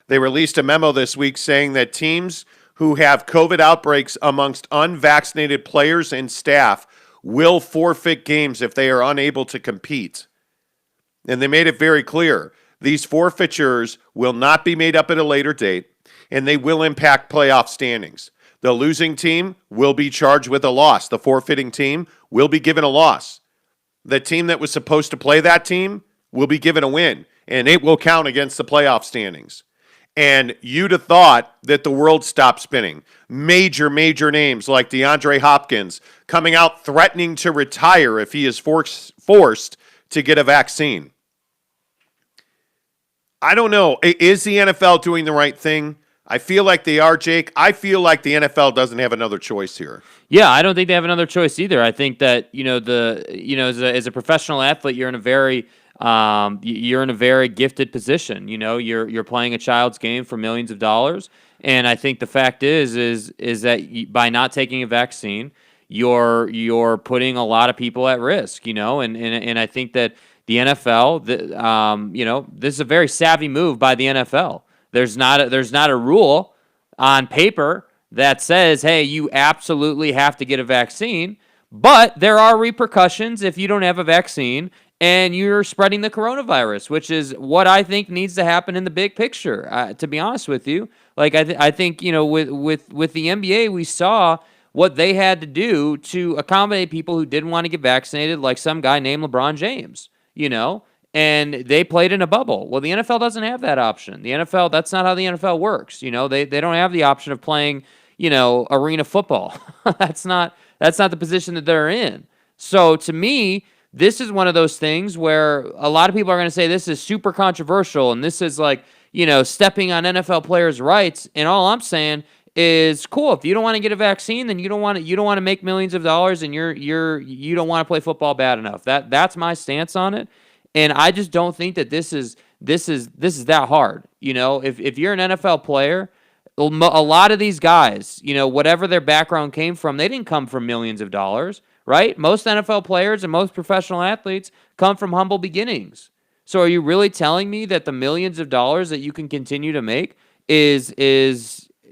They released a memo this week saying that teams who have COVID outbreaks amongst unvaccinated players and staff will forfeit games if they are unable to compete. And they made it very clear. These forfeitures will not be made up at a later date, and they will impact playoff standings. The losing team will be charged with a loss. The forfeiting team will be given a loss. The team that was supposed to play that team will be given a win, and it will count against the playoff standings. And you'd have thought that the world stopped spinning. Major names like Deandre Hopkins coming out threatening to retire if he is forced to get a vaccine. I don't know. Is the NFL doing the right thing? I feel like they are, Jake. I feel like the NFL doesn't have another choice here. Yeah, I don't think they have another choice either. I think that as a professional athlete, you're in a very gifted position. You're playing a child's game for millions of dollars, and I think the fact is that by not taking a vaccine, you're putting a lot of people at risk. And I think that the NFL, this is a very savvy move by the NFL. There's not a rule on paper that says, hey, you absolutely have to get a vaccine, but there are repercussions if you don't have a vaccine and you're spreading the coronavirus, which is what I think needs to happen in the big picture. To be honest with you, like I think with the NBA, we saw what they had to do to accommodate people who didn't want to get vaccinated, like some guy named LeBron James. And they played in a bubble. Well, the NFL doesn't have that option. The NFL, that's not how the NFL works. They don't have the option of playing, arena football. That's not the position that they're in. So to me, this is one of those things where a lot of people are going to say this is super controversial and this is like, stepping on NFL players' rights. And all I'm saying is, cool. If you don't want to get a vaccine, then you don't want to make millions of dollars, and you don't want to play football bad enough. That's my stance on it. And I just don't think that this is that hard. If you're an NFL player, a lot of these guys, whatever their background came from, they didn't come from millions of dollars, right? Most NFL players and most professional athletes come from humble beginnings. So are you really telling me that the millions of dollars that you can continue to make is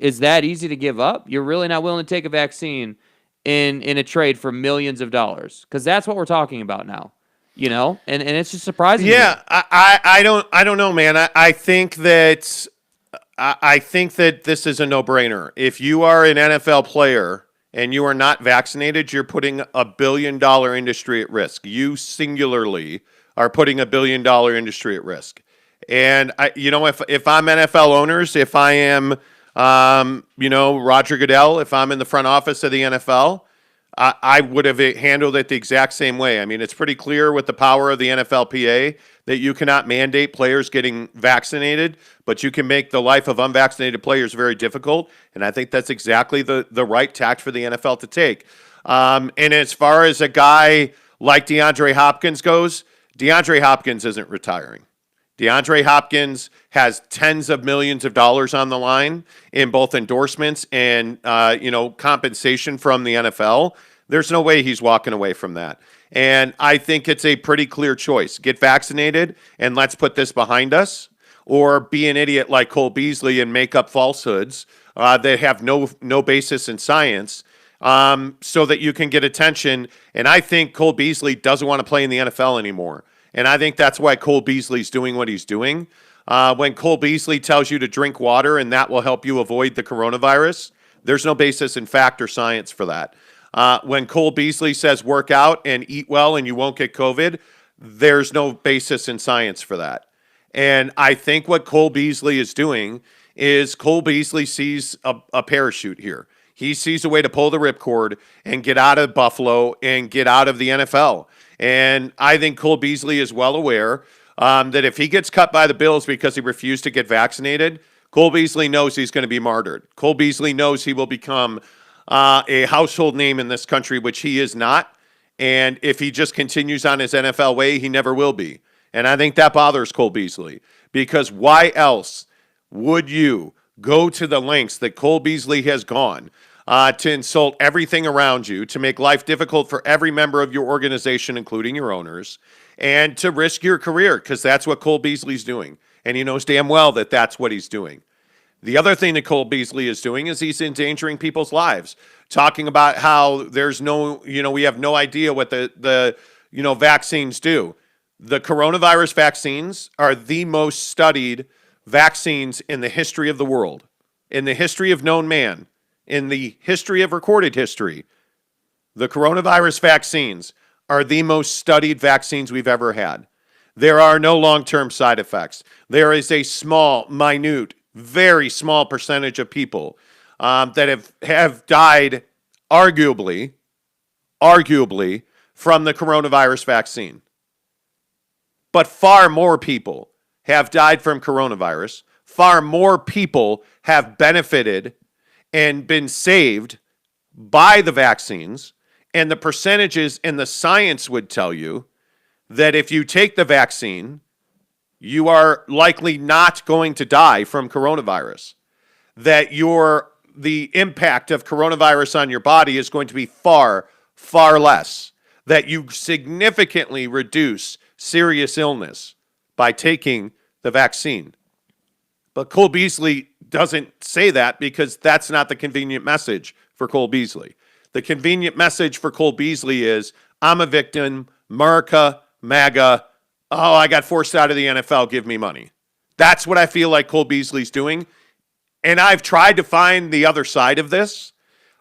that easy to give up? You're really not willing to take a vaccine in a trade for millions of dollars? Because that's what we're talking about now. And it's just surprising. Yeah, I don't know, man. I think that this is a no-brainer. If you are an NFL player and you are not vaccinated, you're putting $1 billion industry at risk. You singularly are putting $1 billion industry at risk. And if I'm NFL owners, if I am Roger Goodell, if I'm in the front office of the NFL, I would have handled it the exact same way. I mean, it's pretty clear with the power of the NFLPA that you cannot mandate players getting vaccinated, but you can make the life of unvaccinated players very difficult. And I think that's exactly the right tact for the NFL to take. And as far as a guy like DeAndre Hopkins goes, DeAndre Hopkins isn't retiring. DeAndre Hopkins has tens of millions of dollars on the line in both endorsements and compensation from the NFL. There's no way he's walking away from that. And I think it's a pretty clear choice. Get vaccinated and let's put this behind us, or be an idiot like Cole Beasley and make up falsehoods that have no basis in science so that you can get attention. And I think Cole Beasley doesn't want to play in the NFL anymore. And I think that's why Cole Beasley's doing what he's doing. When Cole Beasley tells you to drink water and that will help you avoid the coronavirus, there's no basis in fact or science for that. When Cole Beasley says work out and eat well and you won't get COVID, there's no basis in science for that. And I think what Cole Beasley is doing is Cole Beasley sees a parachute here. He sees a way to pull the ripcord and get out of Buffalo and get out of the NFL. And I think Cole Beasley is well aware that if he gets cut by the Bills because he refused to get vaccinated, Cole Beasley knows he's going to be martyred. Cole Beasley knows he will become a household name in this country, which he is not. And if he just continues on his NFL way, he never will be. And I think that bothers Cole Beasley, because why else would you go to the lengths that Cole Beasley has gone to insult everything around you, to make life difficult for every member of your organization, including your owners, and to risk your career? Because that's what Cole Beasley's doing. And he knows damn well that that's what he's doing. The other thing that Cole Beasley is doing is he's endangering people's lives, talking about how there's no, we have no idea what the vaccines do. The coronavirus vaccines are the most studied vaccines in the history of the world, in the history of known man, in the history of recorded history. The coronavirus vaccines are the most studied vaccines we've ever had. There are no long-term side effects. There is a small, minute, very small percentage of people that have died, arguably, from the coronavirus vaccine. But far more people have died from coronavirus. Far more people have benefited and been saved by the vaccines. And the percentages in the science would tell you that if you take the vaccine, you are likely not going to die from coronavirus. That the impact of coronavirus on your body is going to be far, far less. That you significantly reduce serious illness by taking the vaccine. But Cole Beasley doesn't say that because that's not the convenient message for Cole Beasley. The convenient message for Cole Beasley is, I'm a victim, America, MAGA, oh, I got forced out of the NFL, give me money. That's what I feel like Cole Beasley's doing. And I've tried to find the other side of this.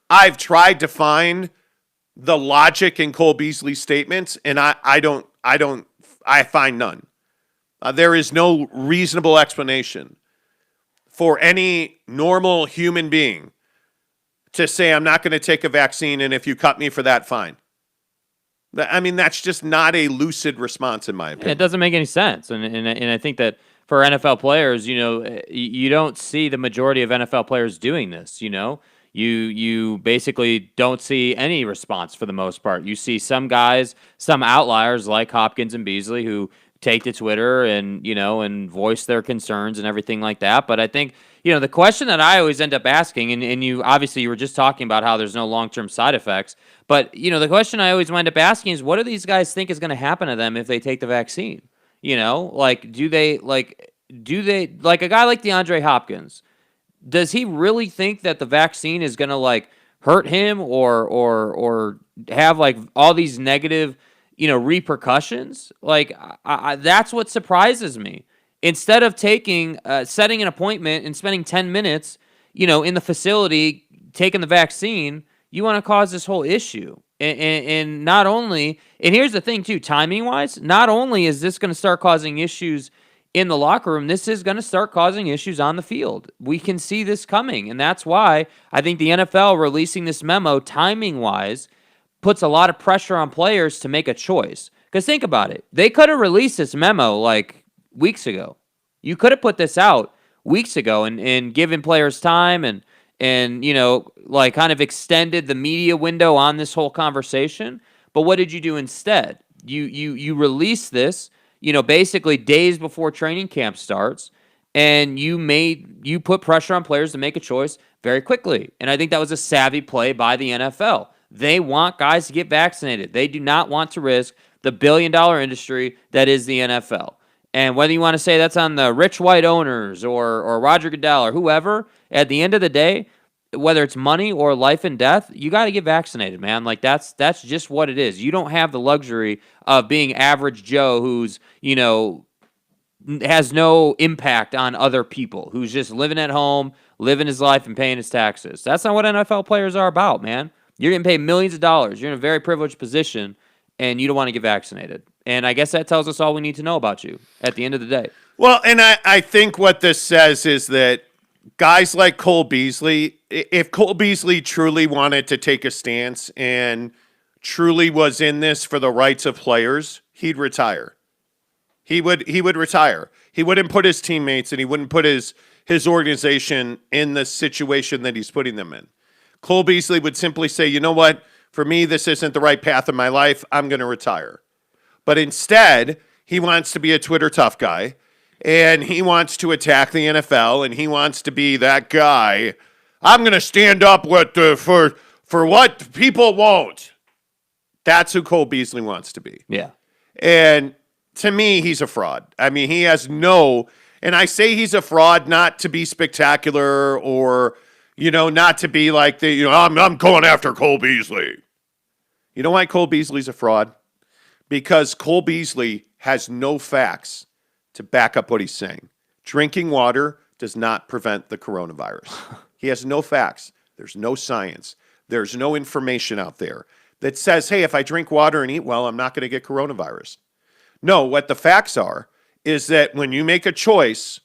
I've tried to find the logic in Cole Beasley's statements, and I find none. There is no reasonable explanation for any normal human being to say, I'm not going to take a vaccine, and if you cut me for that, fine. I mean, that's just not a lucid response, in my opinion. It doesn't make any sense. And I think that for NFL players, you don't see the majority of NFL players doing this, You basically don't see any response for the most part. You see some guys, some outliers like Hopkins and Beasley who take to Twitter and voice their concerns and everything like that. But I think, the question that I always end up asking, and you were just talking about how there's no long-term side effects, but, the question I always wind up asking is, what do these guys think is going to happen to them if they take the vaccine? Do they, like a guy like Deandre Hopkins, does he really think that the vaccine is going to hurt him or have all these negative, repercussions? That's what surprises me. Instead of setting an appointment and spending 10 minutes, in the facility taking the vaccine, you want to cause this whole issue. And not only, and here's the thing too, timing wise, not only is this going to start causing issues in the locker room, this is going to start causing issues on the field. We can see this coming, and that's why I think the NFL releasing this memo, timing-wise, puts a lot of pressure on players to make a choice. Because think about it. They could have released this memo weeks ago. You could have put this out weeks ago and given players time and kind of extended the media window on this whole conversation. But what did you do instead? You released this basically days before training camp starts, and you put pressure on players to make a choice very quickly. And I think that was a savvy play by the NFL. They want guys to get vaccinated. They do not want to risk the billion-dollar industry that is the NFL. And whether you want to say that's on the rich white owners or Roger Goodell or whoever, at the end of the day, whether it's money or life and death, you got to get vaccinated, man. That's just what it is. You don't have the luxury of being average Joe who's, has no impact on other people, who's just living at home, living his life and paying his taxes. That's not what NFL players are about, man. You're getting paid millions of dollars. You're in a very privileged position, and you don't want to get vaccinated. And I guess that tells us all we need to know about you at the end of the day. Well, and I think what this says is that guys like Cole Beasley, if Cole Beasley truly wanted to take a stance and truly was in this for the rights of players, he'd retire. He would retire. He wouldn't put his teammates and he wouldn't put his organization in the situation that he's putting them in. Cole Beasley would simply say, you know what? For me, this isn't the right path in my life. I'm going to retire. But instead, he wants to be a Twitter tough guy, and he wants to attack the NFL, and he wants to be that guy. I'm going to stand up for what people won't. That's who Cole Beasley wants to be. Yeah. And to me, he's a fraud. I mean, he has no, And I say he's a fraud not to be spectacular or, not to be like I'm going after Cole Beasley. You know why Cole Beasley's a fraud? Because Cole Beasley has no facts to back up what he's saying. Drinking water does not prevent the coronavirus. He has no facts. There's no science. There's no information out there that says, hey, if I drink water and eat well, I'm not going to get coronavirus. No, what the facts are is that when you make a choice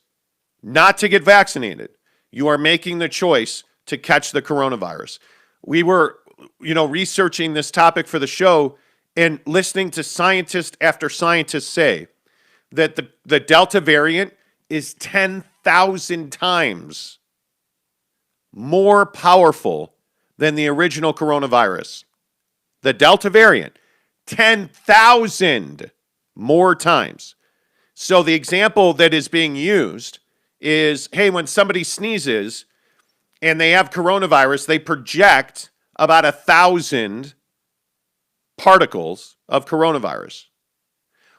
not to get vaccinated, you are making the choice to catch the coronavirus. We were, researching this topic for the show and listening to scientist after scientist say that the Delta variant is 10,000 times more powerful than the original coronavirus. The Delta variant, 10,000 more times. So the example that is being used is, hey, when somebody sneezes and they have coronavirus, they project about 1,000 particles of coronavirus.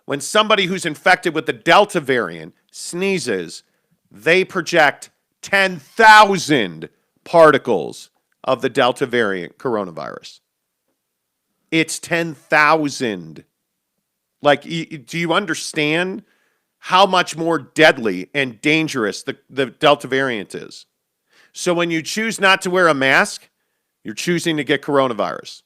When somebody who's infected with the Delta variant sneezes, they project 10,000 particles of the Delta variant coronavirus. It's 10,000. Like, do you understand how much more deadly and dangerous the Delta variant is? So when you choose not to wear a mask, you're choosing to get coronavirus.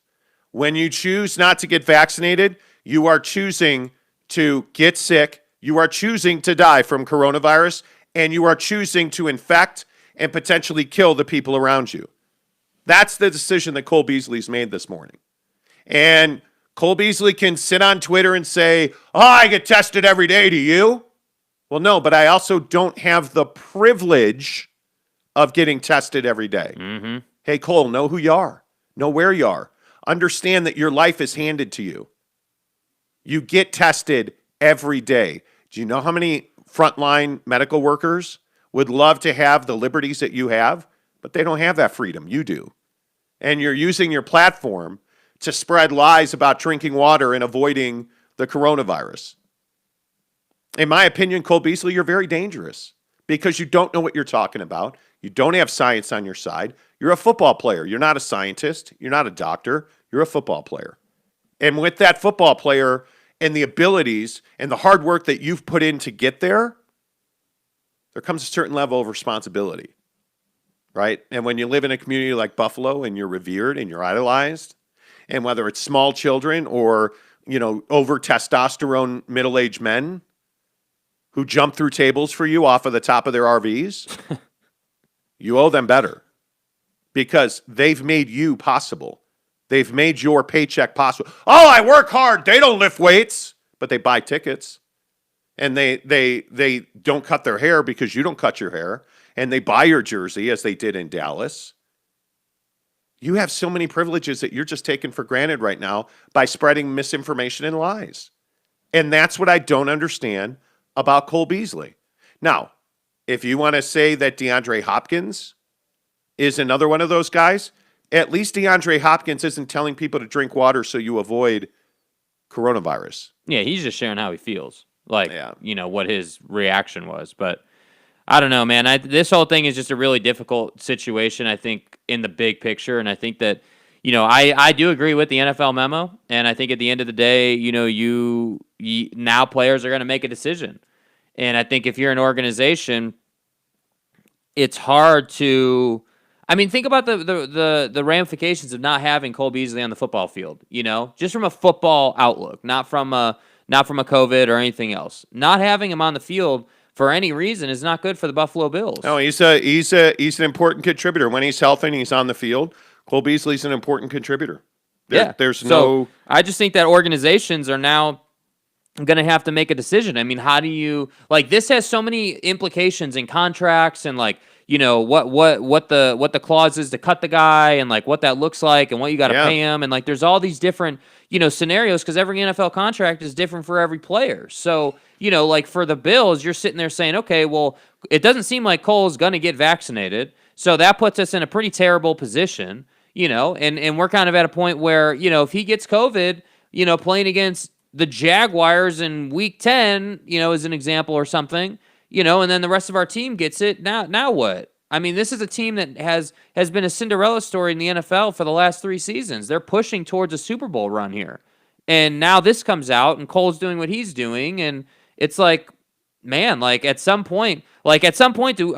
When you choose not to get vaccinated, you are choosing to get sick, you are choosing to die from coronavirus, and you are choosing to infect and potentially kill the people around you. That's the decision that Cole Beasley's made this morning. And Cole Beasley can sit on Twitter and say, I get tested every day, do you? Well, no, but I also don't have the privilege of getting tested every day. Mm-hmm. Hey, Cole, know who you are. Know where you are. Understand that your life is handed to you. You get tested every day. Do you know how many frontline medical workers would love to have the liberties that you have? But they don't have that freedom. You do. And you're using your platform to spread lies about drinking water and avoiding the coronavirus. In my opinion, Cole Beasley, you're very dangerous because you don't know what you're talking about. You don't have science on your side. You're a football player. You're not a scientist. You're not a doctor. You're a football player. And with that football player and the abilities and the hard work that you've put in to get there, there comes a certain level of responsibility, right? And when you live in a community like Buffalo and you're revered and you're idolized, and whether it's small children or, over testosterone middle-aged men who jump through tables for you off of the top of their RVs, you owe them better because they've made you possible. They've made your paycheck possible. Oh, I work hard. They don't lift weights, but they buy tickets. And they don't cut their hair because you don't cut your hair. And they buy your jersey as they did in Dallas. You have so many privileges that you're just taking for granted right now by spreading misinformation and lies. And that's what I don't understand about Cole Beasley. Now, if you want to say that Deandre Hopkins is another one of those guys, at least Deandre Hopkins isn't telling people to drink water so you avoid coronavirus. Yeah, he's just sharing how he feels. What his reaction was. But I don't know, man. This whole thing is just a really difficult situation, I think, in the big picture. And I think that, I do agree with the NFL memo. And I think at the end of the day, now players are going to make a decision. And I think if you're an organization, it's hard to... think about the ramifications of not having Cole Beasley on the football field, just from a football outlook, not from a COVID or anything else. Not having him on the field for any reason is not good for the Buffalo Bills. No, he's an important contributor. When he's healthy and he's on the field, Cole Beasley's an important contributor. I just think that organizations are now going to have to make a decision. How do you this has so many implications in contracts and what the clause is to cut the guy and what that looks like and what you got to pay him and there's all these different scenarios because every NFL contract is different for every player. So for the Bills, you're sitting there saying, okay, well, it doesn't seem like Cole's going to get vaccinated, so that puts us in a pretty terrible position. And we're kind of at a point where if he gets COVID, playing against the Jaguars in Week 10, as an example or something. and then the rest of our team gets it. Now what? I mean, this is a team that has been a Cinderella story in the NFL for the last 3 seasons. They're pushing towards a Super Bowl run here. And now this comes out and Cole's doing what he's doing, and it's like, man, at some point, are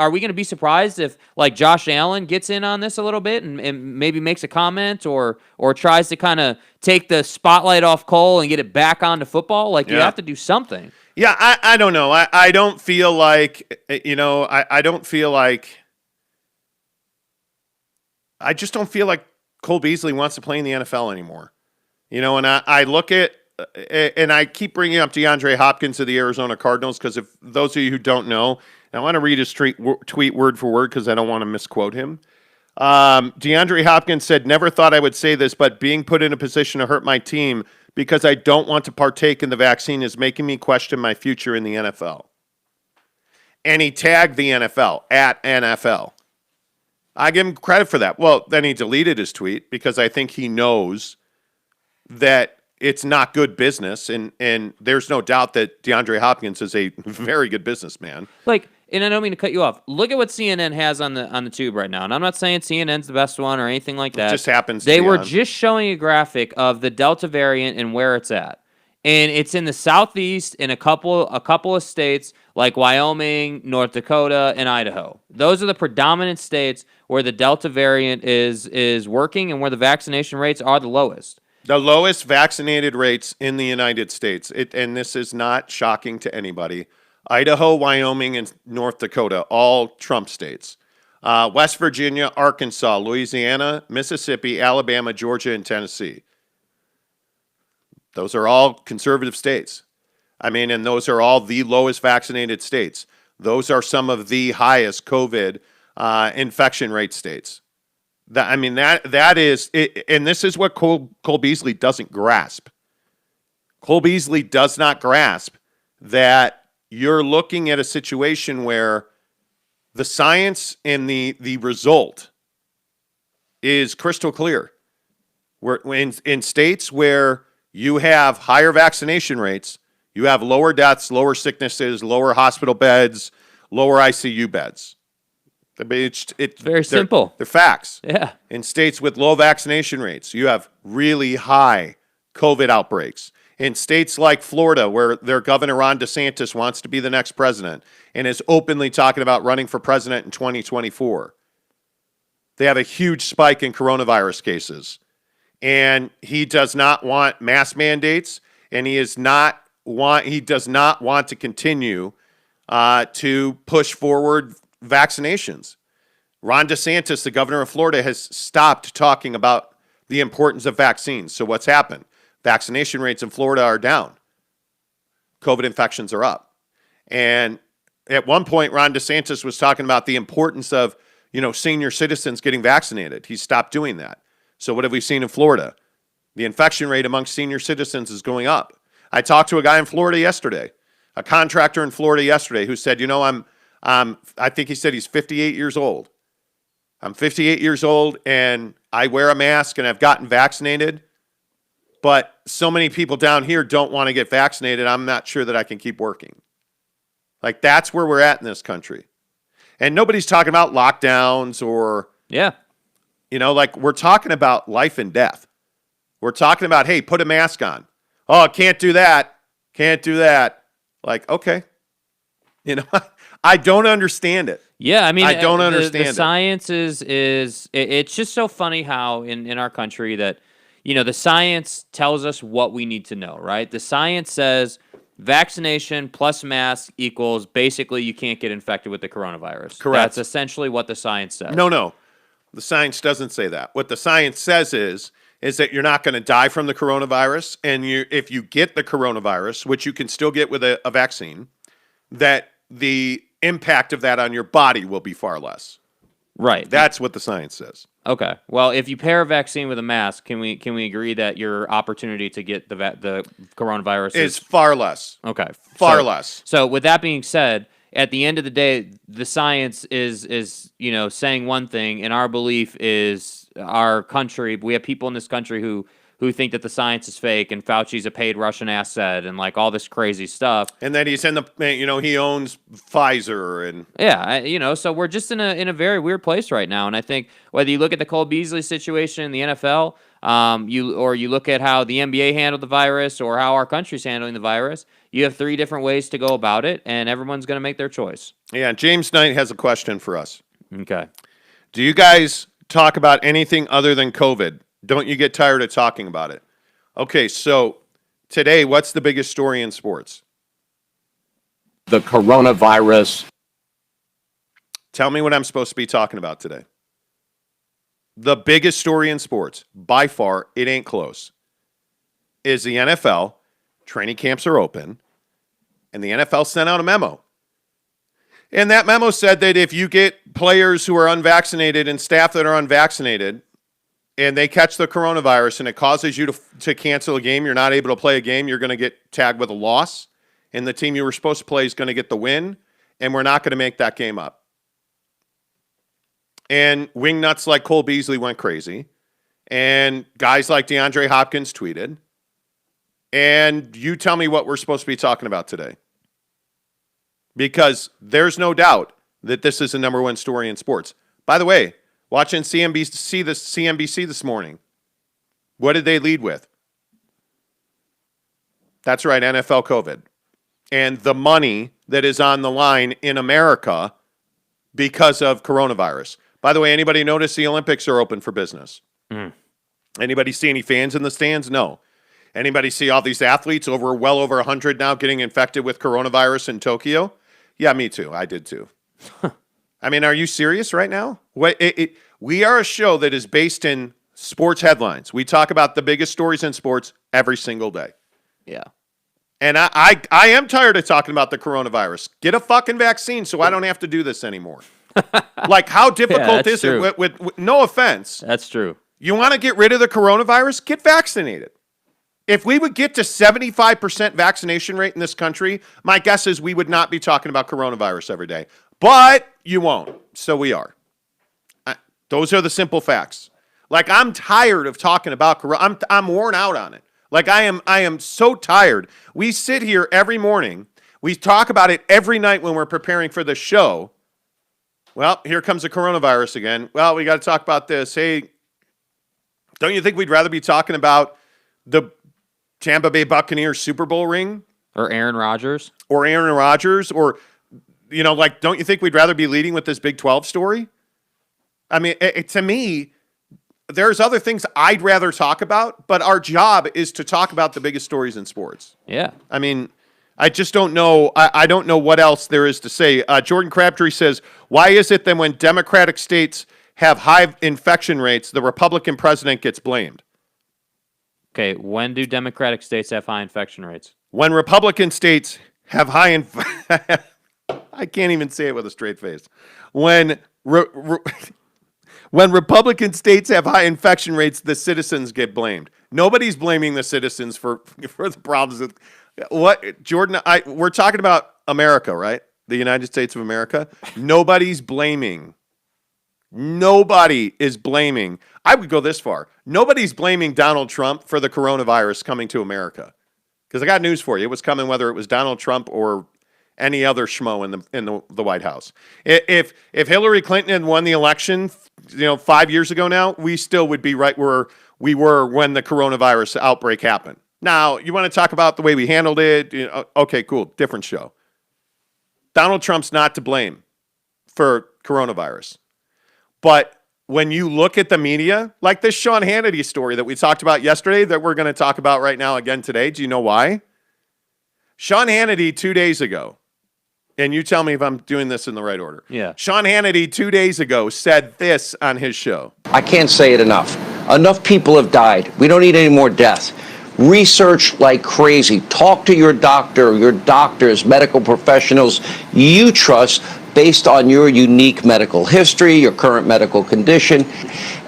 we going to be surprised if Josh Allen gets in on this a little bit and maybe makes a comment or tries to kind of take the spotlight off Cole and get it back onto football? You have to do something. Yeah, I don't know. I don't feel like, I don't feel like, I just don't feel like Cole Beasley wants to play in the NFL anymore. And I look at, and I keep bringing up Deandre Hopkins of the Arizona Cardinals because if those of you who don't know, I want to read his tweet word for word because I don't want to misquote him. Deandre Hopkins said, "Never thought I would say this, but being put in a position to hurt my team because I don't want to partake in the vaccine is making me question my future in the NFL." And he tagged the NFL at NFL. I give him credit for that. Well, then he deleted his tweet because I think he knows that it's not good business, and there's no doubt that Deandre Hopkins is a very good businessman. And I don't mean to cut you off. Look at what CNN has on the tube right now, and I'm not saying CNN's the best one or anything like that. It just happens. They were just showing a graphic of the Delta variant and where it's at, and it's in the southeast in a couple of states like Wyoming, North Dakota, and Idaho. Those are the predominant states where the Delta variant is working and where the vaccination rates are the lowest. The lowest vaccinated rates in the United States, and this is not shocking to anybody. Idaho, Wyoming, and North Dakota, all Trump states. West Virginia, Arkansas, Louisiana, Mississippi, Alabama, Georgia, and Tennessee. Those are all conservative states. And those are all the lowest vaccinated states. Those are some of the highest COVID infection rate states. That is, and this is what Cole Beasley doesn't grasp. Cole Beasley does not grasp that you're looking at a situation where the science and the result is crystal clear. In states where you have higher vaccination rates, you have lower deaths, lower sicknesses, lower hospital beds, lower ICU beds. It's very simple. They're facts. Yeah. In states with low vaccination rates, you have really high COVID outbreaks. In states like Florida, where their governor Ron DeSantis wants to be the next president and is openly talking about running for president in 2024, they have a huge spike in coronavirus cases. And he does not want mask mandates, and he does not want to continue to push forward vaccinations. Ron DeSantis, the governor of Florida, has stopped talking about the importance of vaccines. So what's happened? Vaccination rates in Florida are down. COVID infections are up. And at one point, Ron DeSantis was talking about the importance of, senior citizens getting vaccinated. He stopped doing that. So what have we seen in Florida? The infection rate amongst senior citizens is going up. I talked to a guy in Florida yesterday, a contractor in Florida yesterday, who said, I think he said he's 58 years old. I'm 58 years old and I wear a mask and I've gotten vaccinated, but so many people down here don't want to get vaccinated. I'm not sure that I can keep working. That's where we're at in this country. And nobody's talking about lockdowns or, we're talking about life and death. We're talking about, hey, put a mask on. Oh, can't do that. Can't do that. Okay. I don't understand it. Yeah, I don't understand the science is it's just so funny how in our country that, the science tells us what we need to know, right? The science says vaccination plus mask equals basically you can't get infected with the coronavirus. Correct. That's essentially what the science says. No. The science doesn't say that. What the science says is that you're not going to die from the coronavirus, and if you get the coronavirus, which you can still get with a vaccine, that the impact of that on your body will be far less. Right. That's what the science says. Okay. Well, if you pair a vaccine with a mask, can we agree that your opportunity to get the coronavirus is far less? Okay. Far less. So with that being said, at the end of the day, the science is saying one thing, and our belief is our country. We have people in this country who who think that the science is fake and Fauci's a paid Russian asset and like all this crazy stuff. And then he's in the, he owns Pfizer and Yeah, so we're just in a very weird place right now. And I think whether you look at the Cole Beasley situation in the NFL, you look at how the NBA handled the virus or how our country's handling the virus, you have 3 different ways to go about it, and everyone's going to make their choice. Yeah, James Knight has a question for us. Okay. Do you guys talk about anything other than COVID? Don't you get tired of talking about it? Okay, so today, what's the biggest story in sports? The coronavirus. Tell me what I'm supposed to be talking about today. The biggest story in sports, by far, it ain't close, is the NFL. Training camps are open, and the NFL sent out a memo. And that memo said that if you get players who are unvaccinated and staff that are unvaccinated, and they catch the coronavirus and it causes you to cancel a game, you're not able to play a game, you're going to get tagged with a loss, and the team you were supposed to play is going to get the win, and we're not going to make that game up. And wingnuts like Cole Beasley went crazy, and guys like Deandre Hopkins tweeted. And you tell me what we're supposed to be talking about today. Because there's no doubt that this is the number one story in sports. By the way, watching CNBC this morning, what did they lead with? That's right, NFL COVID. And the money that is on the line in America because of coronavirus. By the way, anybody notice the Olympics are open for business? Anybody see any fans in the stands? No. Anybody see all these athletes, well over 100 now, getting infected with coronavirus in Tokyo? Yeah, me too. I did too. I mean, are you serious right now? We are a show that is based in sports headlines. We talk about the biggest stories in sports every single day. Yeah. And I am tired of talking about the coronavirus. Get a fucking vaccine so I don't have to do this anymore. Like, how difficult is it? With no offense. That's true. You want to get rid of the coronavirus? Get vaccinated. If we would get to 75% vaccination rate in this country, my guess is we would not be talking about coronavirus every day. But you won't. So we are. Those are the simple facts. Like, I'm tired of talking about corona. I'm worn out on it. Like, I am so tired. We sit here every morning. We talk about it every night when we're preparing for the show. Well, here comes the coronavirus again. Well, we got to talk about this. Hey, don't you think we'd rather be talking about the Tampa Bay Buccaneers Super Bowl ring? Or Aaron Rodgers? Or, don't you think we'd rather be leading with this Big 12 story? I mean, to me, there's other things I'd rather talk about, but our job is to talk about the biggest stories in sports. Yeah. I mean, I just don't know. I don't know what else there is to say. Jordan Crabtree says, why is it that when Democratic states have high infection rates, the Republican president gets blamed? Okay, when do Democratic states have high infection rates? When Republican states have high I can't even say it with a straight face. When Republican states have high infection rates, the citizens get blamed. Nobody's blaming the citizens for the problems with what, Jordan, we're talking about America, right? The United States of America. Nobody's blaming. Nobody is blaming. I would go this far. Nobody's blaming Donald Trump for the coronavirus coming to America. Because I got news for you. It was coming whether it was Donald Trump or any other schmo in the White House. If Hillary Clinton had won the election, 5 years ago now, we still would be right where we were when the coronavirus outbreak happened. Now, you want to talk about the way we handled it? Okay, cool. Different show. Donald Trump's not to blame for coronavirus. But when you look at the media, like this Sean Hannity story that we talked about yesterday that we're going to talk about right now again today, do you know why? Sean Hannity 2 days ago, and you tell me if I'm doing this in the right order. Yeah. Sean Hannity 2 days ago said this on his show. I can't say it enough. Enough people have died. We don't need any more deaths. Research like crazy. Talk to your doctor, your doctors, medical professionals you trust based on your unique medical history, your current medical condition.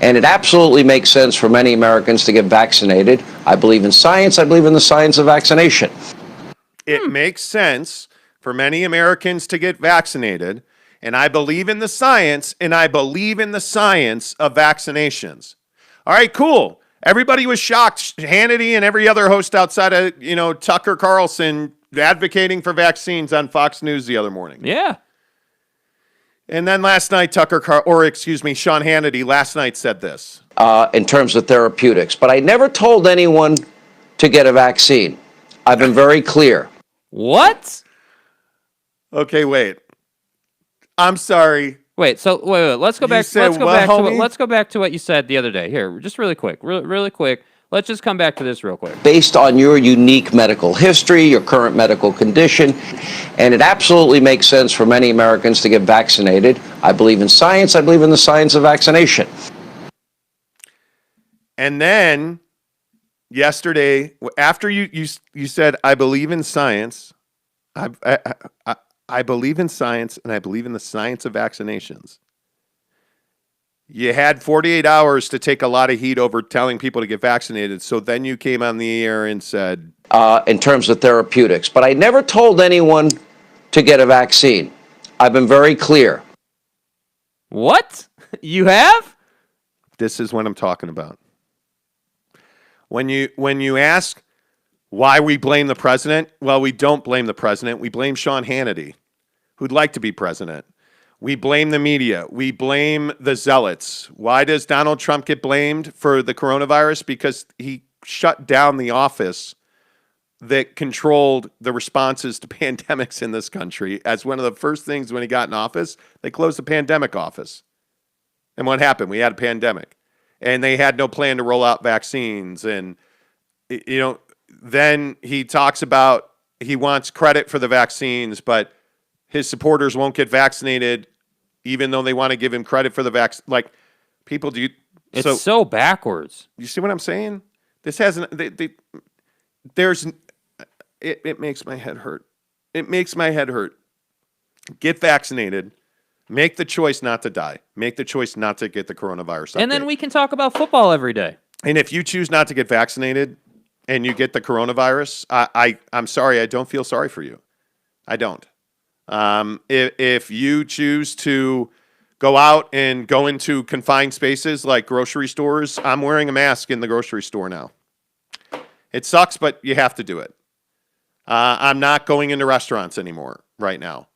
And it absolutely makes sense for many Americans to get vaccinated. I believe in science. I believe in the science of vaccination. It makes sense for many Americans to get vaccinated, and I believe in the science, and I believe in the science of vaccinations. All right, cool. Everybody was shocked. Hannity and every other host outside of, Tucker Carlson advocating for vaccines on Fox News the other morning. Yeah. And then last night, Sean Hannity last night said this. In terms of therapeutics, but I never told anyone to get a vaccine. I've been very clear. What? Okay, wait. I'm sorry. Wait. Let's go back. homie? Let's go back to what you said the other day. Here, just really quick. Really quick. Let's just come back to this real quick. Based on your unique medical history, your current medical condition, and it absolutely makes sense for many Americans to get vaccinated. I believe in science. I believe in the science of vaccination. And then yesterday, after you said, I believe in science, I believe in science, and I believe in the science of vaccinations. You had 48 hours to take a lot of heat over telling people to get vaccinated. So then you came on the air and said, in terms of therapeutics, but I never told anyone to get a vaccine. I've been very clear. What? You have? this is what I'm talking about. When you ask why we blame the president, well, we don't blame the president. We blame Sean Hannity, who'd like to be president. We blame the media. We blame the zealots. Why does Donald Trump get blamed for the coronavirus? Because he shut down the office that controlled the responses to pandemics in this country. As one of the first things when he got in office, they closed the pandemic office. And what happened? We had a pandemic. And they had no plan to roll out vaccines. And, then he talks about he wants credit for the vaccines, but his supporters won't get vaccinated even though they want to give him credit for the vaccine. Like, people do. It's so backwards. You see what I'm saying? This hasn't. It makes my head hurt. It makes my head hurt. Get vaccinated. Make the choice not to die. Make the choice not to get the coronavirus. And then we can talk about football every day. And if you choose not to get vaccinated and you get the coronavirus, I'm sorry. I don't feel sorry for you. I don't. If you choose to go out and go into confined spaces like grocery stores, I'm wearing a mask in the grocery store now. It sucks, but you have to do it. I'm not going into restaurants anymore right now.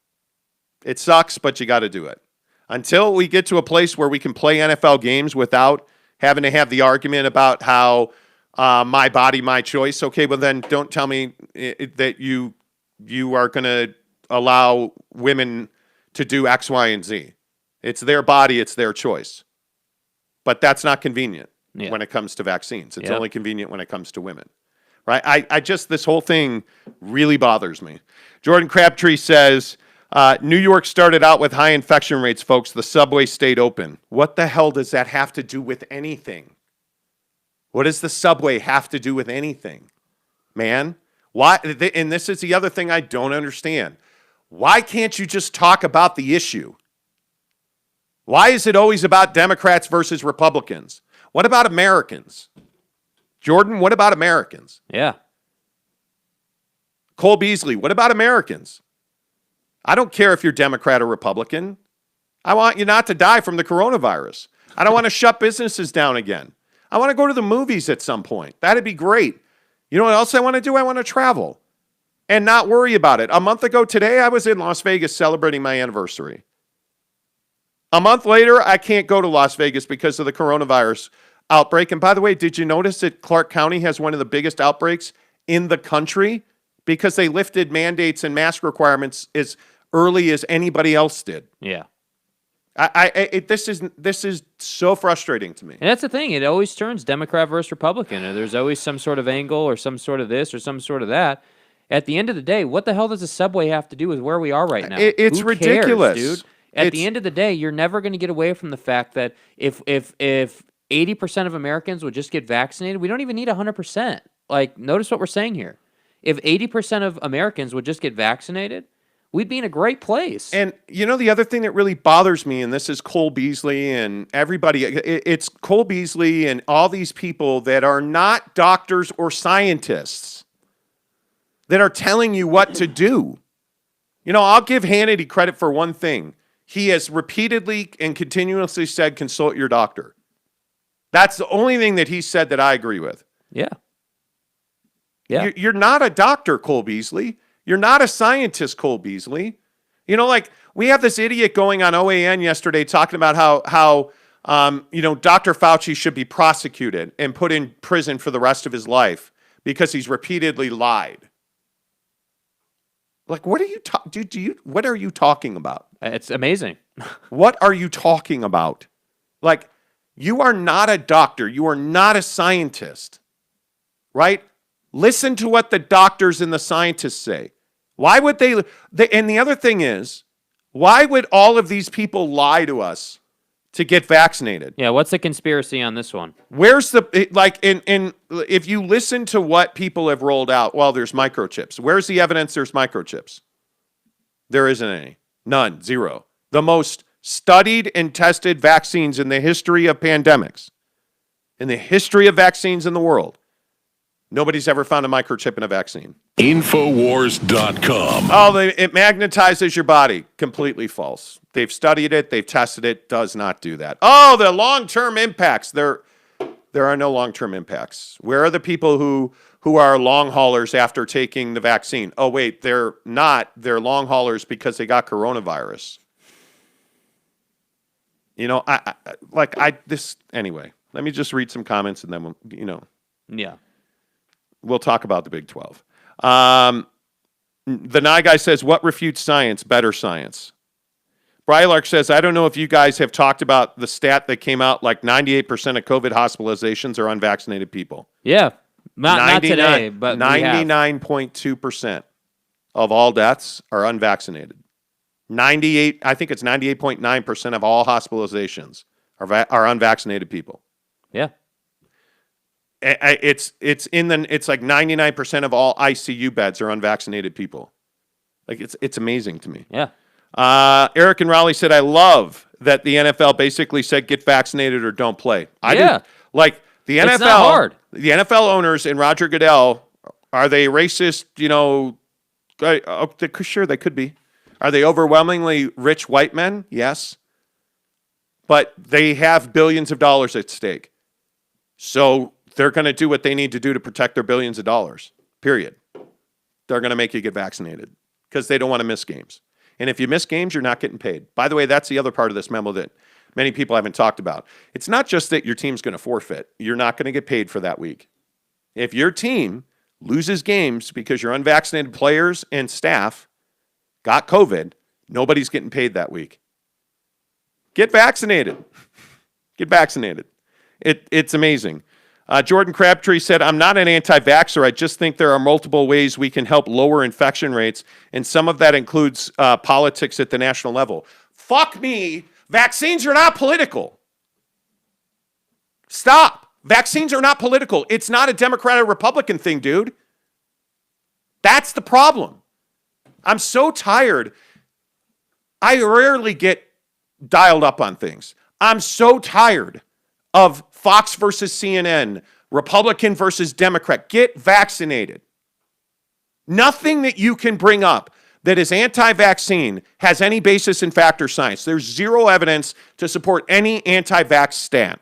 It sucks, but you got to do it. Until we get to a place where we can play NFL games without having to have the argument about how my body, my choice. Okay, well then don't tell me that you are going to allow women to do X, Y, and Z. It's their body, it's their choice. But that's not convenient when it comes to vaccines. It's only convenient when it comes to women. Right? I just, this whole thing really bothers me. Jordan Crabtree says, New York started out with high infection rates, folks. The subway stayed open. What the hell does that have to do with anything? What does the subway have to do with anything? Man, why? And this is the other thing I don't understand. Why can't you just talk about the issue? Why is it always about Democrats versus Republicans? What about Americans? Jordan, what about Americans? Yeah. Cole Beasley, what about Americans? I don't care if you're Democrat or Republican. I want you not to die from the coronavirus. I don't want to shut businesses down again. I want to go to the movies at some point. That'd be great. You know what else I want to do? I want to travel and not worry about it. A month ago today, I was in Las Vegas celebrating my anniversary. A month later, I can't go to Las Vegas because of the coronavirus outbreak. And by the way, did you notice that Clark County has one of the biggest outbreaks in the country because they lifted mandates and mask requirements as early as anybody else did? Yeah. This is so frustrating to me. And that's the thing. It always turns Democrat versus Republican. Or there's always some sort of angle or some sort of this or some sort of that. At the end of the day, what the hell does the subway have to do with where we are right now? It's Who ridiculous, cares, dude. At the end of the day, you're never going to get away from the fact that if 80% of Americans would just get vaccinated, we don't even need 100%. Like, notice what we're saying here. If 80% of Americans would just get vaccinated, we'd be in a great place. And the other thing that really bothers me, and this is Cole Beasley and everybody, it's Cole Beasley and all these people that are not doctors or scientists that are telling you what to do. I'll give Hannity credit for one thing. He has repeatedly and continuously said, consult your doctor. That's the only thing that he said that I agree with. Yeah. Yeah. You're not a doctor, Cole Beasley. You're not a scientist, Cole Beasley. You know, like we have this idiot going on OAN yesterday talking about how Dr. Fauci should be prosecuted and put in prison for the rest of his life because he's repeatedly lied. Like, what are you what are you talking about? It's amazing. What are you talking about? Like, you are not a doctor. You are not a scientist, right? Listen to what the doctors and the scientists say. Why would and the other thing is, why would all of these people lie to us to get vaccinated? Yeah, what's the conspiracy on this one? Where's if you listen to what people have rolled out, well, there's microchips. Where's the evidence there's microchips? There isn't any. None. Zero. The most studied and tested vaccines in the history of pandemics, in the history of vaccines in the world. Nobody's ever found a microchip in a vaccine. Infowars.com. Oh, it magnetizes your body. Completely false. They've studied it. They've tested it. Does not do that. Oh, the long-term impacts. There are no long-term impacts. Where are the people who are long haulers after taking the vaccine? Oh, wait, they're not. They're long haulers because they got coronavirus. You know, anyway, let me just read some comments and then Yeah. We'll talk about the Big 12. The Nye guy says, what refutes science? Better science. Brylark says, I don't know if you guys have talked about the stat that came out, like 98% of COVID hospitalizations are unvaccinated people. Yeah. Not today, but 99.2% of all deaths are unvaccinated. I think it's 98.9% of all hospitalizations are unvaccinated people. Yeah. It's like 99% of all ICU beds are unvaccinated people. Like it's amazing to me. Yeah. Eric and Raleigh said, I love that the NFL basically said get vaccinated or don't play. I do. Like the NFL, it's not hard. The NFL owners and Roger Goodell, are they racist? Sure, they could be. Are they overwhelmingly rich white men? Yes. But they have billions of dollars at stake. So they're going to do what they need to do to protect their billions of dollars, period. They're going to make you get vaccinated because they don't want to miss games. And if you miss games, you're not getting paid. By the way, that's the other part of this memo that many people haven't talked about. It's not just that your team's going to forfeit. You're not going to get paid for that week. If your team loses games because your unvaccinated players and staff got COVID, nobody's getting paid that week. Get vaccinated. Get vaccinated. It's amazing. Jordan Crabtree said, I'm not an anti-vaxxer. I just think there are multiple ways we can help lower infection rates, and some of that includes politics at the national level. Fuck me. Vaccines are not political. Stop. Vaccines are not political. It's not a Democrat or Republican thing, dude. That's the problem. I'm so tired. I rarely get dialed up on things. I'm so tired of Fox versus CNN, Republican versus Democrat. Get vaccinated. Nothing that you can bring up that is anti-vaccine has any basis in fact or science. There's zero evidence to support any anti-vax stand.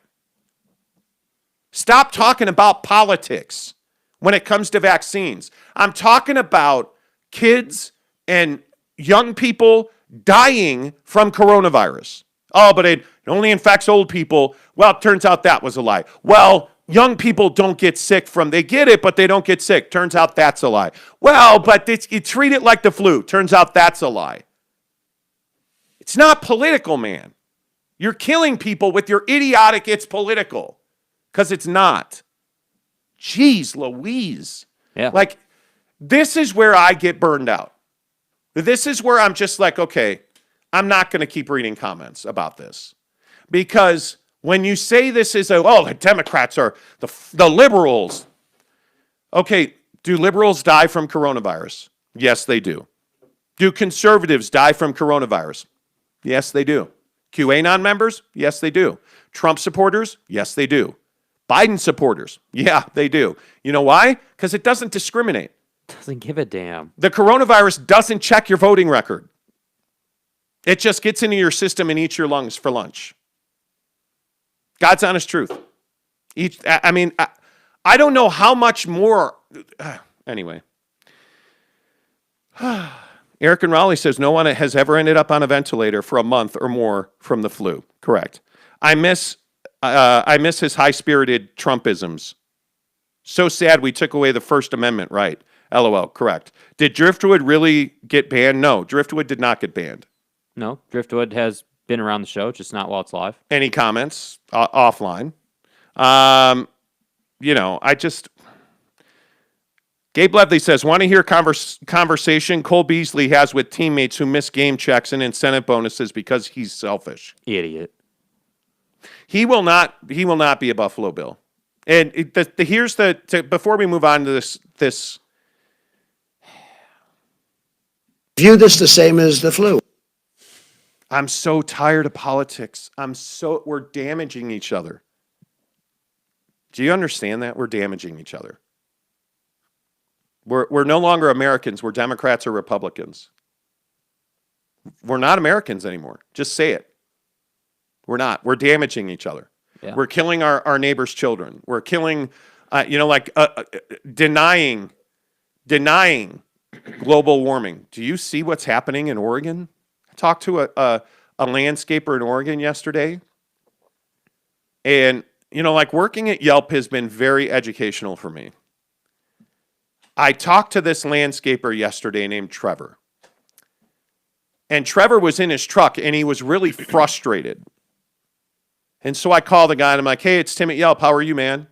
Stop talking about politics when it comes to vaccines. I'm talking about kids and young people dying from coronavirus. Oh, but it only infects old people. Well, it turns out that was a lie. Well, young people don't get sick they get it, but they don't get sick. Turns out that's a lie. Well, but you treat it like the flu. Turns out that's a lie. It's not political, man. You're killing people with your idiotic, it's political. Because it's not. Jeez Louise. Yeah. Like, this is where I get burned out. This is where I'm just like, okay, I'm not going to keep reading comments about this. Because when you say this is the Democrats are the liberals. Okay, do liberals die from coronavirus? Yes, they do. Do conservatives die from coronavirus? Yes, they do. QAnon members? Yes, they do. Trump supporters? Yes, they do. Biden supporters? Yeah, they do. You know why? Because it doesn't discriminate. Doesn't give a damn. The coronavirus doesn't check your voting record. It just gets into your system and eats your lungs for lunch. God's honest truth. I don't know how much more. Anyway. Eric and Raleigh says no one has ever ended up on a ventilator for a month or more from the flu. Correct. I miss his high-spirited Trumpisms. So sad we took away the First Amendment right. LOL. Correct. Did Driftwood really get banned? No, Driftwood did not get banned. No, Driftwood has been around the show, just not while it's live. Any comments offline? Gabe Levely says, want to hear conversation Cole Beasley has with teammates who miss game checks and incentive bonuses because he's selfish. Idiot. He will not be a Buffalo Bill. And before we move on to this. View this the same as the flu. I'm so tired of politics. We're damaging each other. Do you understand that? We're damaging each other. We're no longer Americans. We're Democrats or Republicans. We're not Americans anymore. Just say it. We're not. We're damaging each other. Yeah. We're killing our neighbors' children. We're killing, denying global warming. Do you see what's happening in Oregon? I talked to a landscaper in Oregon yesterday. And, working at Yelp has been very educational for me. I talked to this landscaper yesterday named Trevor. And Trevor was in his truck, and he was really frustrated. And so I called the guy, and I'm like, hey, it's Tim at Yelp. How are you, man?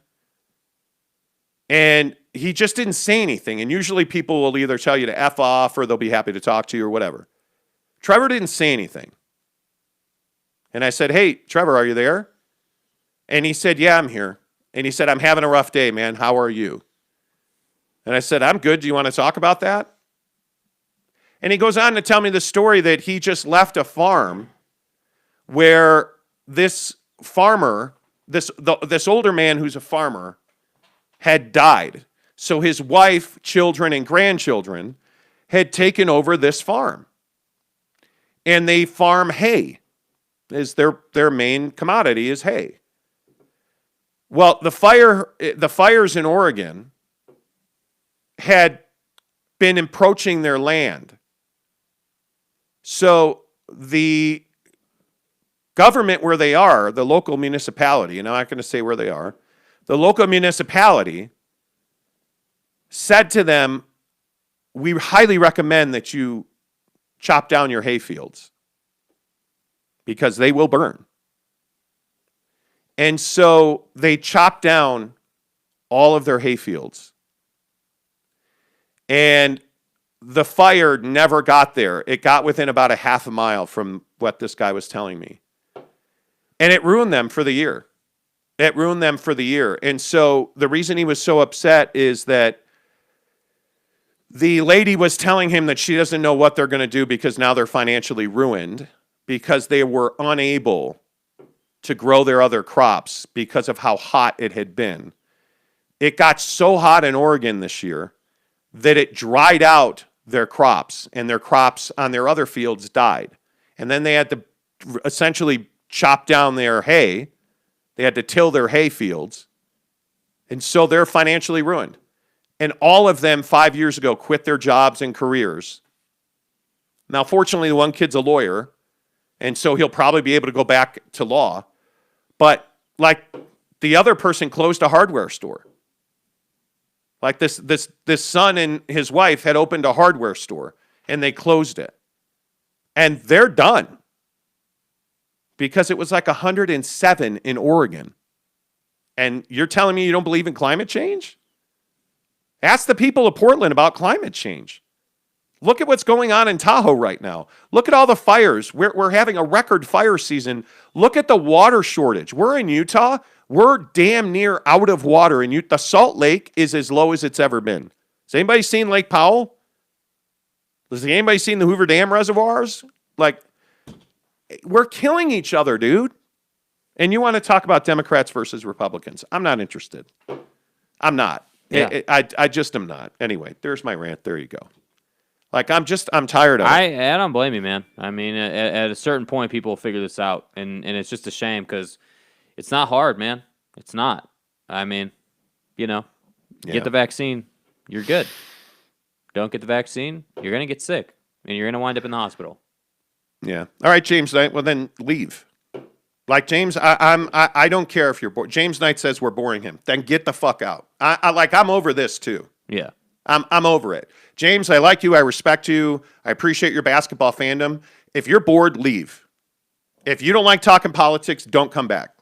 And he just didn't say anything. And usually people will either tell you to F off or they'll be happy to talk to you or whatever. Trevor didn't say anything. And I said, hey, Trevor, are you there? And he said, yeah, I'm here. And he said, I'm having a rough day, man. How are you? And I said, I'm good. Do you want to talk about that? And he goes on to tell me the story that he just left a farm where this farmer, this older man who's a farmer, had died. So his wife, children, and grandchildren had taken over this farm. And they farm hay. Is their main commodity is hay. Well, the fires in Oregon had been approaching their land. So the government where they are, the local municipality, and I'm not going to say where they are, the local municipality said to them, we highly recommend that you chop down your hay fields because they will burn. And so they chopped down all of their hay fields. And the fire never got there. It got within about a half a mile from what this guy was telling me. And it ruined them for the year. And so the reason he was so upset is that the lady was telling him that she doesn't know what they're going to do because now they're financially ruined because they were unable to grow their other crops because of how hot it had been. It got so hot in Oregon this year that it dried out their crops, and their crops on their other fields died. And then they had to essentially chop down their hay. They had to till their hay fields. And so they're financially ruined. And all of them 5 years ago quit their jobs and careers. Now, fortunately, the one kid's a lawyer, and so he'll probably be able to go back to law. But like the other person closed a hardware store. Like this son and his wife had opened a hardware store, and they closed it. And they're done. Because it was like 107 in Oregon. And you're telling me you don't believe in climate change? Ask the people of Portland about climate change. Look at what's going on in Tahoe right now. Look at all the fires. We're having a record fire season. Look at the water shortage. We're in Utah. We're damn near out of water. And the Salt Lake is as low as it's ever been. Has anybody seen Lake Powell? Has anybody seen the Hoover Dam reservoirs? Like, we're killing each other, dude. And you want to talk about Democrats versus Republicans. I'm not interested. I'm not. Yeah. I just am not. Anyway, there's my rant. There you go. Like, I'm tired of it. I don't blame you, man. I mean, at a certain point, people will figure this out. And it's just a shame because it's not hard, man. It's not. I mean, get Yeah. the vaccine, you're good. Don't get the vaccine, you're going to get sick, and you're going to wind up in the hospital. Yeah. All right, James Knight. Well, then leave. Like James, I don't care if you're bored. James Knight says we're boring him. Then get the fuck out. I'm over this too. Yeah. I'm over it. James, I like you. I respect you. I appreciate your basketball fandom. If you're bored, leave. If you don't like talking politics, don't come back.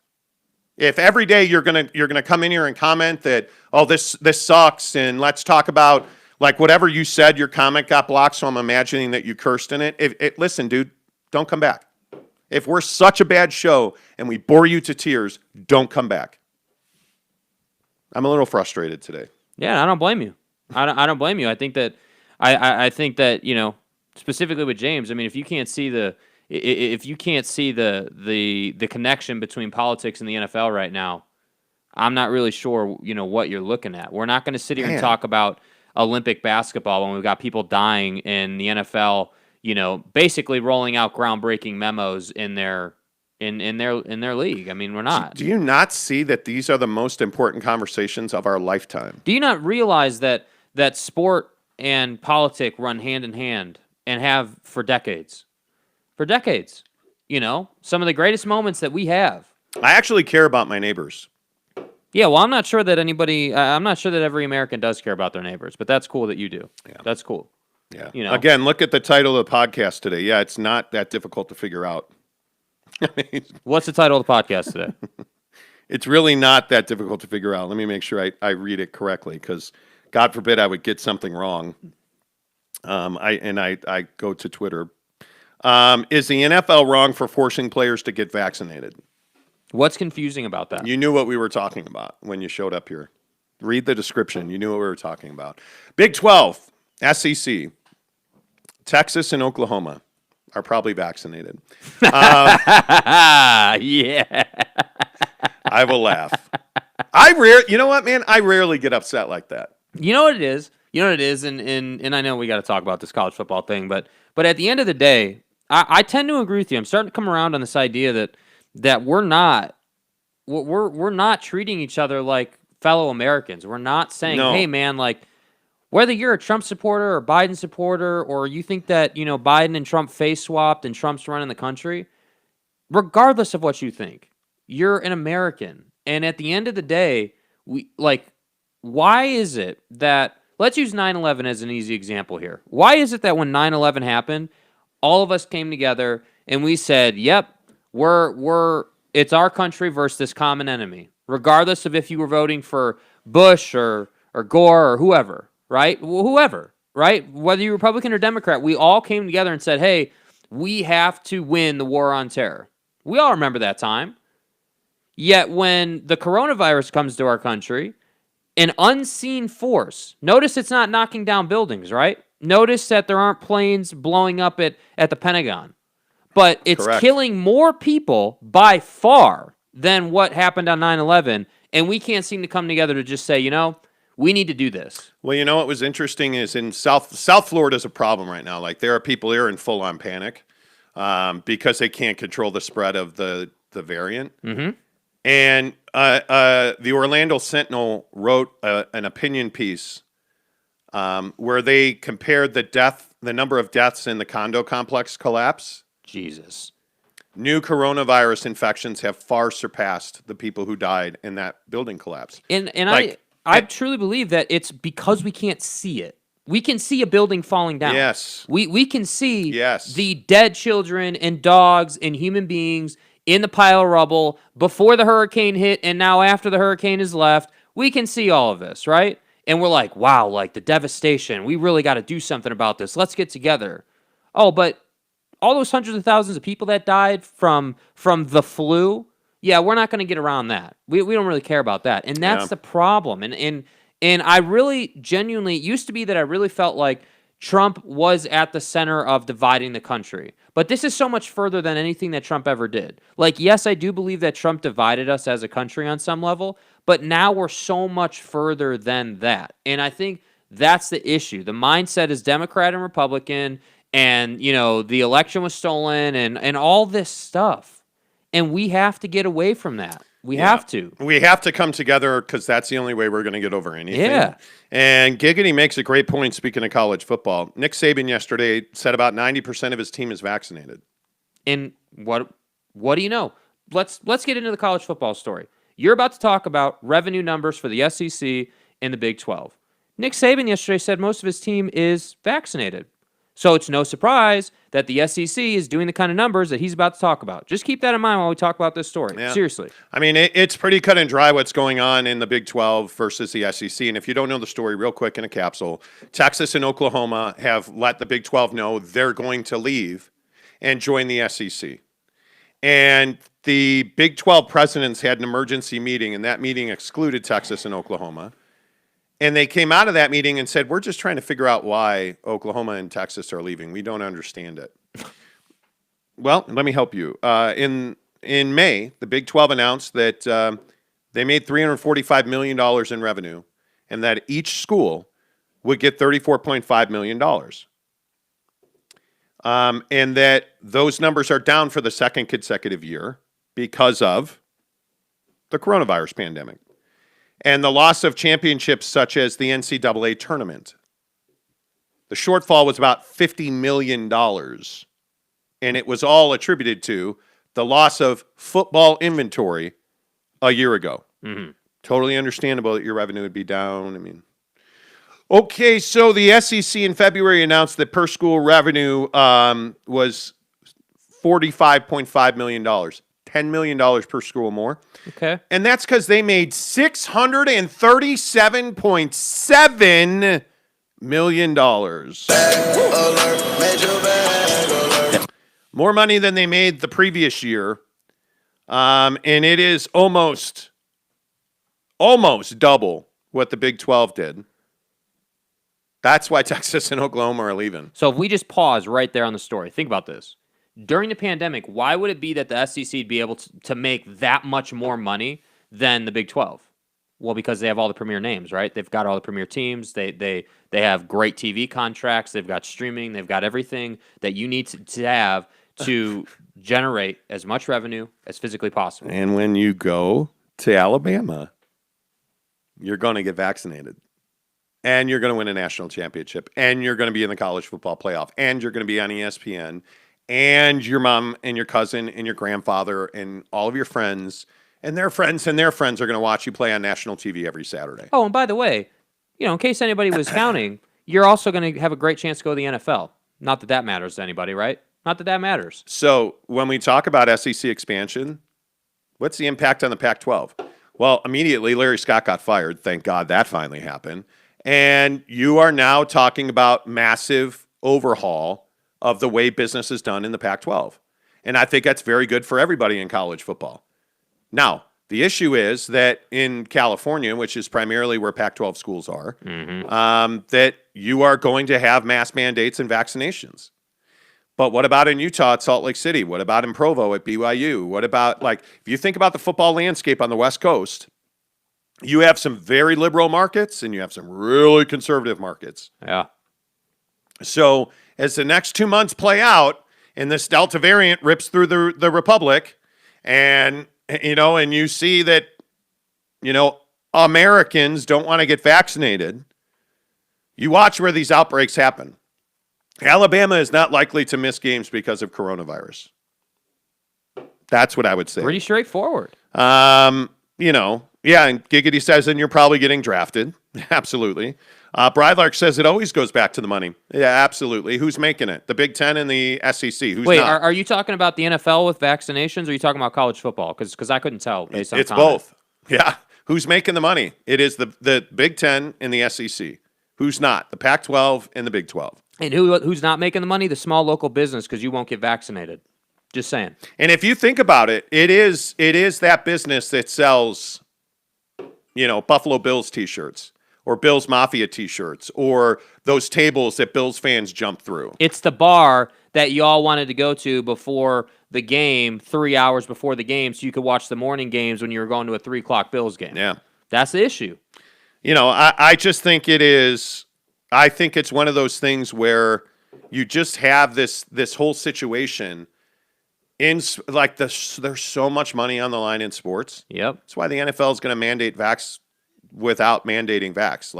If every day you're gonna come in here and comment that, oh, this sucks, and let's talk about like whatever you said, your comment got blocked, so I'm imagining that you cursed in it. Listen, dude, don't come back. If we're such a bad show and we bore you to tears, don't come back. I'm a little frustrated today. Yeah, I don't blame you. I don't blame you. I think that I think that specifically with James. I mean, if you can't see the connection between politics and the NFL right now, I'm not really sure what you're looking at. We're not going to sit here and talk about Olympic basketball when we've got people dying in the NFL. Basically rolling out groundbreaking memos in their league. I mean, we're not. Do you not see that these are the most important conversations of our lifetime? Do you not realize that sport and politics run hand in hand and have for decades? For decades. Some of the greatest moments that we have. I actually care about my neighbors. Yeah, well, I'm not sure that every American does care about their neighbors, but that's cool that you do. Yeah. That's cool. Yeah. Again, look at the title of the podcast today. Yeah, it's not that difficult to figure out. What's the title of the podcast today? It's really not that difficult to figure out. Let me make sure I read it correctly, because God forbid I would get something wrong. I go to Twitter. Is the NFL wrong for forcing players to get vaccinated? What's confusing about that? You knew what we were talking about when you showed up here. Read the description. You knew what we were talking about. Big 12, SEC, Texas and Oklahoma are probably vaccinated. Yeah. I will laugh. You know what, man? I rarely get upset like that. You know what it is? And I know we got to talk about this college football thing, but at the end of the day, I tend to agree with you. I'm starting to come around on this idea that we're not treating each other like fellow Americans. We're not saying, hey man, like whether you're a Trump supporter or Biden supporter, or you think that, Biden and Trump face swapped and Trump's running the country, regardless of what you think, you're an American. And at the end of the day, why is it that, let's use 9/11 as an easy example here. Why is it that when 9/11 happened, all of us came together and we said, yep, it's our country versus this common enemy, regardless of if you were voting for Bush or Gore or whoever, right? Whoever, right? Whether you're Republican or Democrat, we all came together and said, hey, we have to win the war on terror. We all remember that time. Yet when the coronavirus comes to our country, an unseen force, notice it's not knocking down buildings, right? Notice that there aren't planes blowing up at the Pentagon. But it's Correct. Killing more people by far than what happened on 9/11, and we can't seem to come together to just say, we need to do this. Well, what was interesting is in South Florida is a problem right now. Like there are people here in full-on panic because they can't control the spread of the variant. Mm-hmm. And the Orlando Sentinel wrote an opinion piece where they compared the number of deaths in the condo complex collapse. Jesus. New coronavirus infections have far surpassed the people who died in that building collapse. And I truly believe that it's because we can't see it. We can see a building falling down. Yes. We can see Yes. the dead children and dogs and human beings in the pile of rubble before the hurricane hit and now after the hurricane is left. We can see all of this, right? And we're like, wow, like the devastation. We really got to do something about this. Let's get together. Oh, but all those hundreds of thousands of people that died from the flu, yeah, we're not going to get around that. We don't really care about that. And that's the problem. And I really genuinely, it used to be that I really felt like Trump was at the center of dividing the country. But this is so much further than anything that Trump ever did. Like, yes, I do believe that Trump divided us as a country on some level, but now we're so much further than that. And I think that's the issue. The mindset is Democrat and Republican, and, the election was stolen and all this stuff. And we have to get away from that. We have to. We have to come together because that's the only way we're going to get over anything. Yeah. And Giggity makes a great point, speaking of college football. Nick Saban yesterday said about 90% of his team is vaccinated. And what do you know? Let's get into the college football story. You're about to talk about revenue numbers for the SEC and the Big 12. Nick Saban yesterday said most of his team is vaccinated. So it's no surprise that the SEC is doing the kind of numbers that he's about to talk about. Just keep that in mind while we talk about this story. Yeah. Seriously. I mean, it's pretty cut and dry what's going on in the Big 12 versus the SEC. And if you don't know the story, real quick in a capsule, Texas and Oklahoma have let the Big 12 know they're going to leave and join the SEC. And the Big 12 presidents had an emergency meeting, and that meeting excluded Texas and Oklahoma. And they came out of that meeting and said, we're just trying to figure out why Oklahoma and Texas are leaving. We don't understand it. Well, let me help you. In May, the Big 12 announced that they made $345 million in revenue and that each school would get $34.5 million. And that those numbers are down for the second consecutive year because of the coronavirus pandemic. And the loss of championships such as the NCAA tournament. The shortfall was about $50 million. And it was all attributed to the loss of football inventory a year ago. Mm-hmm. Totally understandable that your revenue would be down. I mean, okay, so the SEC in February announced that per school revenue was $45.5 million. $10 million per school more. Okay. And that's because they made $637.7 million. More money than they made the previous year. And it is almost double what the Big 12 did. That's why Texas and Oklahoma are leaving. So if we just pause right there on the story, think about this. During the pandemic, why would it be that the SEC would be able to make that much more money than the Big 12? Well, because they have all the premier names, right? They've got all the premier teams. They have great TV contracts. They've got streaming. They've got everything that you need to have to generate as much revenue as physically possible. And when you go to Alabama, you're going to get vaccinated. And you're going to win a national championship. And you're going to be in the college football playoff. And you're going to be on ESPN. And your mom and your cousin and your grandfather and all of your friends and their friends are going to watch you play on national TV every Saturday. Oh, and by the way, in case anybody was counting, you're also going to have a great chance to go to the NFL. Not that that matters to anybody, right? Not that that matters. So when we talk about SEC expansion, what's the impact on the Pac-12? Well, immediately Larry Scott got fired. Thank God that finally happened. And you are now talking about massive overhaul of the way business is done in the Pac-12. And I think that's very good for everybody in college football. Now, the issue is that in California, which is primarily where Pac-12 schools are, that you are going to have mass mandates and vaccinations. But what about in Utah at Salt Lake City? What about in Provo at BYU? What about, if you think about the football landscape on the West Coast, you have some very liberal markets and you have some really conservative markets. Yeah. So as the next 2 months play out and this Delta variant rips through the Republic and you see that, Americans don't want to get vaccinated, you watch where these outbreaks happen. Alabama is not likely to miss games because of coronavirus. That's what I would say. Pretty straightforward. Yeah, and Giggity says, and you're probably getting drafted. Absolutely. Brylark says it always goes back to the money. Yeah, absolutely. Who's making it? The Big Ten and the SEC. Who's Wait, not? Are you talking about the NFL with vaccinations, or are you talking about college football? Because I couldn't tell based on It's comment. both. Yeah. Who's making the money? It is the Big Ten and the SEC. Who's not? The Pac-12 and the Big 12. And who's not making the money? The small local business, because you won't get vaccinated. Just saying. And if you think about it, it is that business that sells, Buffalo Bills t-shirts or Bills Mafia t-shirts or those tables that Bills fans jump through. It's the bar that y'all wanted to go to before the game, 3 hours before the game, so you could watch the morning games when you were going to a 3 o'clock Bills game. Yeah. That's the issue. I just think it is. I think it's one of those things where you just have this whole situation There's so much money on the line in sports. Yep. That's why the NFL is going to mandate vax without mandating vax.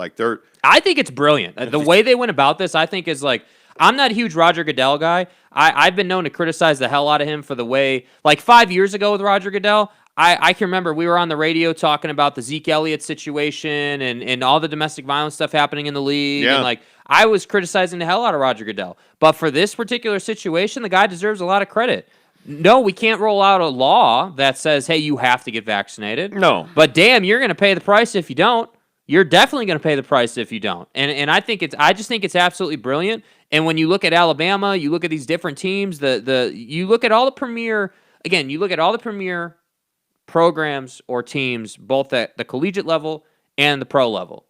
I think it's brilliant. The way they went about this, I think, is like, I'm not a huge Roger Goodell guy. I've been known to criticize the hell out of him for the way, like 5 years ago with Roger Goodell, I can remember we were on the radio talking about the Zeke Elliott situation and all the domestic violence stuff happening in the league. Yeah. And like, I was criticizing the hell out of Roger Goodell. But for this particular situation, the guy deserves a lot of credit. No, we can't roll out a law that says, hey, you have to get vaccinated. No. But damn, you're going to pay the price if you don't. You're definitely going to pay the price if you don't. And I just think it's absolutely brilliant. And when you look at Alabama, you look at these different teams, you look at all the premier programs or teams, both at the collegiate level and the pro level.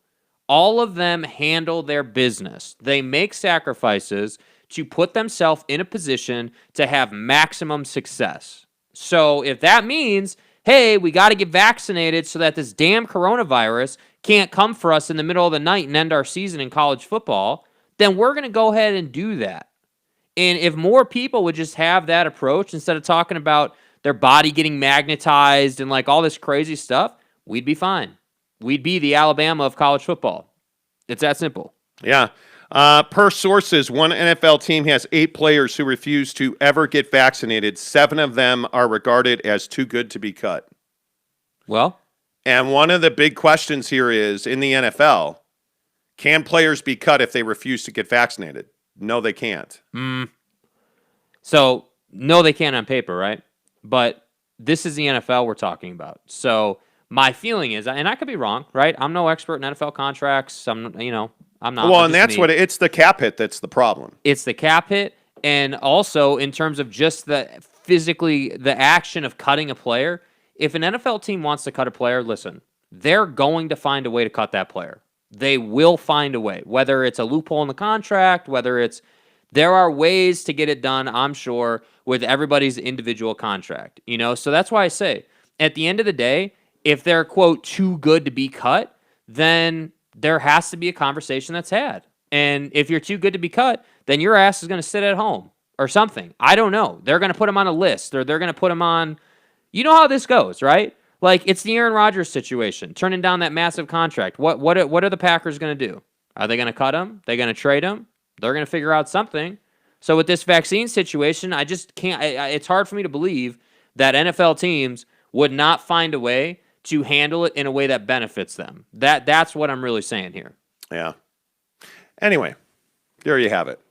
All of them handle their business. They make sacrifices to put themselves in a position to have maximum success. So if that means, hey, we got to get vaccinated so that this damn coronavirus can't come for us in the middle of the night and end our season in college football, then we're going to go ahead and do that. And if more people would just have that approach instead of talking about their body getting magnetized and like all this crazy stuff, we'd be fine. We'd be the Alabama of college football. It's that simple. Yeah. Per sources, one NFL team has 8 players who refuse to ever get vaccinated. 7 of them are regarded as too good to be cut. Well, and one of the big questions here is, in the NFL, can players be cut if they refuse to get vaccinated? No, they can't. So, no, they can't on paper, right? But this is the NFL we're talking about. So, my feeling is, and I could be wrong, right? I'm no expert in NFL contracts. I'm not. Well, and that's it's the cap hit that's the problem. It's the cap hit, and also in terms of just the action of cutting a player. If an NFL team wants to cut a player, listen, they're going to find a way to cut that player. They will find a way, whether it's a loophole in the contract, there are ways to get it done, I'm sure, with everybody's individual contract. So that's why I say, at the end of the day, if they're, quote, too good to be cut, then there has to be a conversation that's had. And if you're too good to be cut, then your ass is going to sit at home or something. I don't know. They're going to put him on a list, or they're going to put him on... You know how this goes, right? Like, it's the Aaron Rodgers situation, turning down that massive contract. What are the Packers going to do? Are they going to cut him? They're going to trade him? They're going to figure out something. So with this vaccine situation, I just can't... it's hard for me to believe that NFL teams would not find a way to handle it in a way that benefits them. That's what I'm really saying here. Yeah. Anyway, there you have it.